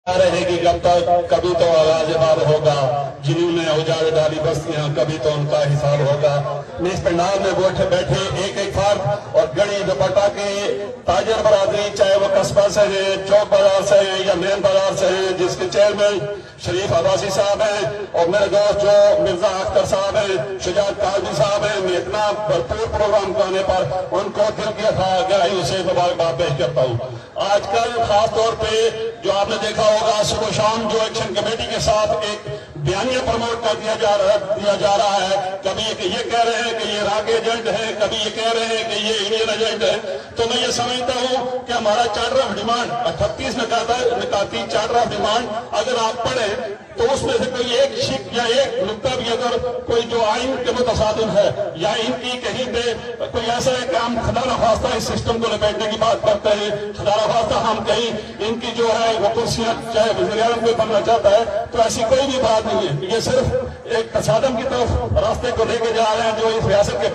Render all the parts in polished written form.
रहेगी कब तक, कभी तो आवाज बार होगा, जिन्होंने उजाड़ डाली बस्तियां, कभी तो उनका हिसाब होगा। इस पंडाल में बैठे एक एक फर्द और गड़ी दुपट्टा के ताजर बरादरी, चाहे वो कस्बा से है, चौक बाजार से है या मेन बाजार से है, जिसके चेयरमैन शरीफ अब्बासी साहब हैं और मेरे दोस्त जो मिर्जा अख्तर साहब हैं, शुजात काजी साहब हैं, मैं इतना भरपूर प्रोग्राम करने पर उनको दिल की गहराइयों से मुबारकबाद पेश करता हूँ। आजकल खास तौर पे जो आपने देखा होगा, सुबह शाम जो एक्शन कमेटी के साथ एक बयानिया प्रमोट कर दिया जा रहा है, कभी ये कह रहे हैं कि ये राग एजेंट है, कभी ये कह रहे हैं कि ये इंडियन एजेंट है। तो मैं ये समझता हूँ कि हमारा चार्टर ऑफ डिमांड 38 निकाती चार्टर ऑफ डिमांड अगर आप पढ़े तो उसमें से कोई एक शिक या एक नुक्ता भी अगर कोई जो आइन के मुतसादिम है या इनकी कहीं पे कोई ऐसा है कि हम खुदा न खास्ता इस सिस्टम को लपेटने की बात करते हैं, खुदा न खास्ता हम कहीं इनकी जो है वो कुर्सियां चाहे वज़ीर आज़म कोई बनना चाहता है, तो ऐसी कोई भी बात नहीं है। ये सिर्फ एक तसादम की तरफ रास्ते को लेके जा रहे हैं, जो इस रियासत के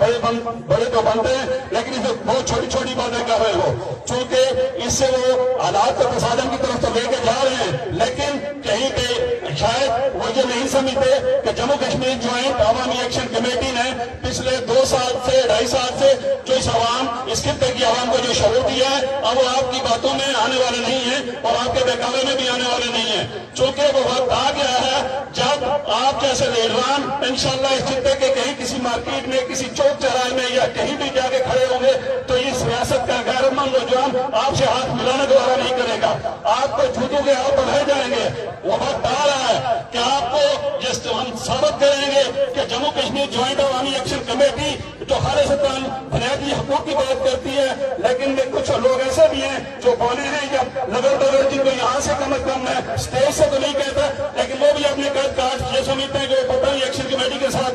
बड़े तो बनते हैं लेकिन इसे बहुत छोटी छोटी बातें कर रहे हो, चूंकि इससे वो हालात को तसादम की तरफ तो लेके जा रहे हैं, लेकिन कहीं पे शायद वो ये नहीं समझते कि जम्मू कश्मीर ज्वाइंट अवामी एक्शन कमेटी ने पिछले 2 साल से 2.5 साल से जो इस खित्ते की आवाम को जो शऊर दिया है, अब वो आपकी बातों में आने वाले नहीं है और आपके बहकावे में भी आने वाले नहीं है। चूंकि वो वक्त आ गया है जब आप जैसे लीडरान इंशाल्लाह इस खित्ते के कहीं किसी मार्केट में, किसी चौक चौराहे में या कहीं भी जाके खड़े होंगे तो इस रियासत का गैरतमंद नौजवान आपसे हाथ मिलाने द्वारा नहीं करेगा, आपको झूठों के हाथ बढ़ाए जाएंगे। वो वक्त आ रहा है कि आपको जिस हम साबित करेंगे कि जम्मू कश्मीर ज्वाइंट अवामी एक्शन कमेटी जो खालिस्तान बुनियादी हकूक की बात करती है, लेकिन कुछ लोग ऐसे भी हैं जो बोले हैं या लगल बगल जिनको यहाँ से कम अज कम है, स्टेज से तो नहीं कहता, लेकिन वो भी अपने कार्ड ये समझते हैं कि पता नहीं एक्शन कमेटी के साथ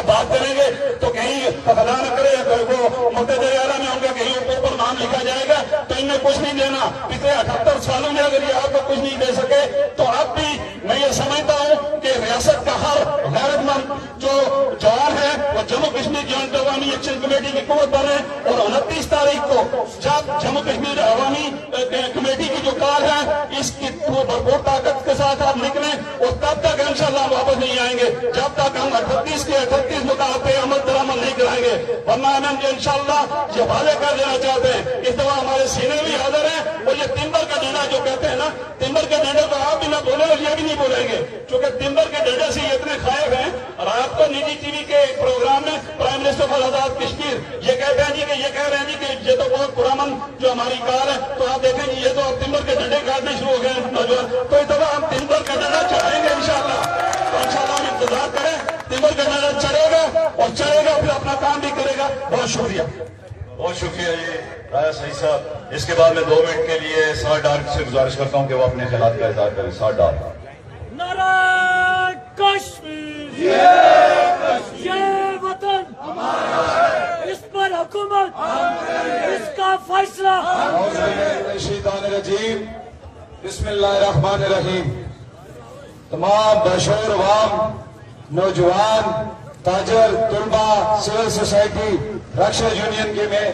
बात करेंगे तो कहीं खला न करे, वो मुद्दे आला में होंगे, कहीं ऊपर नाम लिखा जाएगा, तो इन्हें कुछ नहीं देना। पिछले 78 सालों में अगर ये आपको कुछ नहीं दे सके तो अब भी मैं ये समझता हूँ कि रियासत का हर गैरतमंद जो जवान है वो जम्मू कश्मीर ज्वाइंट अवामी एक्शन कमेटी की कुव्वत बने और 29 तारीख को जब जम्मू कश्मीर अवामी कमेटी की जो कार है इसकी भरपूर ताकत के साथ आप निकले और तब तक इंशाल्लाह वापस नहीं आएंगे जब तक हम 38 के 38 मुताबिक पे अमल दरामद नहीं कराएंगे, वरना हम इंशाल्लाह ये वादे कर देना चाहते हैं। इस दफा हमारे सीने भी हाजिर है और ये तिम्बर का डंडा जो कहते हैं ना, तिम्बर के डंडे को आप भी ना बोले और ये भी नहीं बोलेंगे, क्योंकि तिम्बर के डंडे से इतने खायब हैं। रात को निजी टीवी के एक प्रोग्राम में प्राइम मिनिस्टर फलादात कश्मीर ये कहते हैं जी कि ये कह रहे हैं जी कि ये तो बहुत पुरान जो हमारी कार है, तो आप देखें ये तो अब तिम्बर के डंडे काटने शुरू हो गए नौजवान, तो इस दफा हम तिम्बर का डंडा चढ़ाएंगे इंशाल्लाह। तो इंशाल्लाह हम इंतजार करें, तिम्बर का डंडा चढ़ेगा और चढ़ेगा फिर अपना काम भी करेगा। बहुत शुक्रिया, बहुत शुक्रिया जी राया सही साहब। इसके बाद मैं 2 मिनट के लिए सार डार से गुजारिश करता हूँ कि वो अपने ख्यालात का इज़हार करें। सार डार। नारा कश्मीर, ये वतन हमारा, इस पर हुकूमत, इसका फैसला। बिस्मिल्लाहिर्रहमानिर्रहीम। तमाम बशूर अवाम, नौजवान, ताजर, तुलबा, सिविल सोसाइटी, रक्षा यूनियन के मैं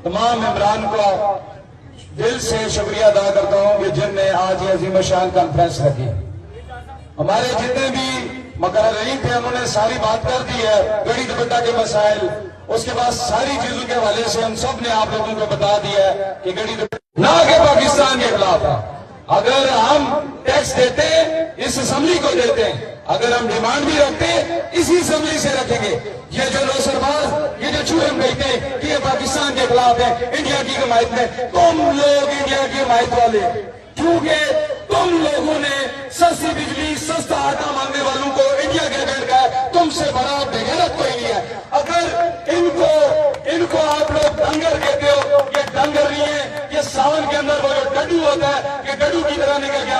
तमाम मेंबरान को दिल से शुक्रिया अदा करता हूँ कि जिनने आज ये अजीम शान कॉन्फ्रेंस रखी। हमारे जितने भी मुकर्ररीन थे उन्होंने सारी बात कर दी है, गड़ी दुपट्टा के मसाइल, उसके बाद सारी चीजों के हवाले से हम सब ने आप लोगों को बता दिया है कि गड़ी दुपट्टा ना के पाकिस्तान के खिलाफ है। अगर हम टैक्स देते इस असम्बली को देते हैं, अगर हम डिमांड भी रखते इसी असम्बली से रखेंगे। ये जो नौसरबाज ये जो चूहे कहते हैं कि ये पाकिस्तान के खिलाफ है, इंडिया की हिमायत में, तुम लोग इंडिया की हिमायत वाले, क्योंकि तुम लोगों ने सस्ती बिजली, सस्ता आटा मांगने वालों को इंडिया के एजेंट का है, तुमसे बड़ा बेगैरत कोई नहीं है। अगर इनको आप लोग डंगर कहते हो, ये डंगर नहीं है, ये सावन के अंदर वो जो डड्डू होता है, ये डड्डू की तरह निकल के